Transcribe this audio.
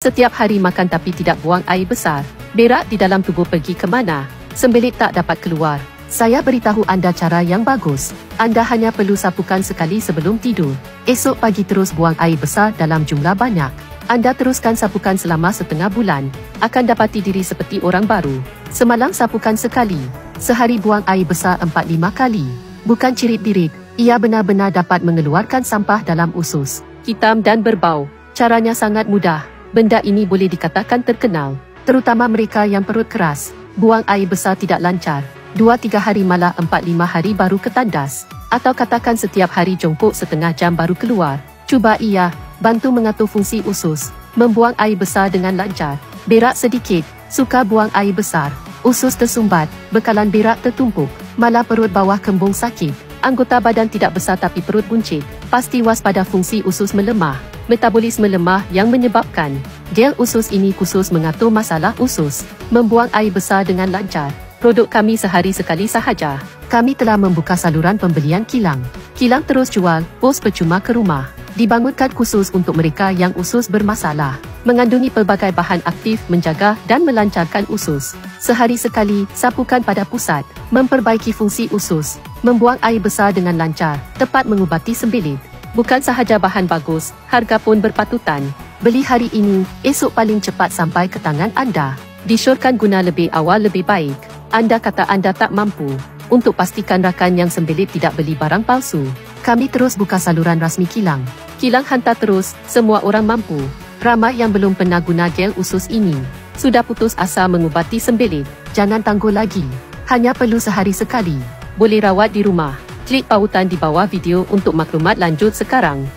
Setiap hari makan tapi tidak buang air besar. Berak di dalam tubuh pergi ke mana? Sembelit tak dapat keluar. Saya beritahu anda cara yang bagus. Anda hanya perlu sapukan sekali sebelum tidur. Esok pagi terus buang air besar dalam jumlah banyak. Anda teruskan sapukan selama setengah bulan. Akan dapati diri seperti orang baru. Semalam sapukan sekali. Sehari buang air besar 4-5 kali. Bukan cirit-birit. Ia benar-benar dapat mengeluarkan sampah dalam usus. Hitam dan berbau. Caranya sangat mudah. Benda ini boleh dikatakan terkenal, terutama mereka yang perut keras. Buang air besar tidak lancar. 2-3 hari malah 4-5 hari baru ketandas. Atau katakan setiap hari jongkok setengah jam baru keluar. Cuba ia, bantu mengatur fungsi usus. Membuang air besar dengan lancar. Berak sedikit, suka buang air besar. Usus tersumbat, bekalan berak tertumpuk. Malah perut bawah kembung sakit. Anggota badan tidak besar tapi perut buncit. Pasti waspada fungsi usus melemah. Metabolisme lemah yang menyebabkan gel usus ini khusus mengatur masalah usus. Membuang air besar dengan lancar. Produk kami sehari sekali sahaja. Kami telah membuka saluran pembelian kilang. Kilang terus jual, pos percuma ke rumah. Dibangunkan khusus untuk mereka yang usus bermasalah. Mengandungi pelbagai bahan aktif menjaga dan melancarkan usus. Sehari sekali, sapukan pada pusat. Memperbaiki fungsi usus. Membuang air besar dengan lancar. Tepat mengubati sembelit. Bukan sahaja bahan bagus, harga pun berpatutan. Beli hari ini, esok paling cepat sampai ke tangan anda. Disyorkan guna lebih awal lebih baik. Anda kata anda tak mampu. Untuk pastikan rakan yang sembelit tidak beli barang palsu, kami terus buka saluran rasmi kilang. Kilang hantar terus, semua orang mampu. Ramai yang belum pernah guna gel usus ini. Sudah putus asa mengubati sembelit. Jangan tangguh lagi. Hanya perlu sehari sekali. Boleh rawat di rumah. Klik pautan di bawah video untuk maklumat lanjut sekarang.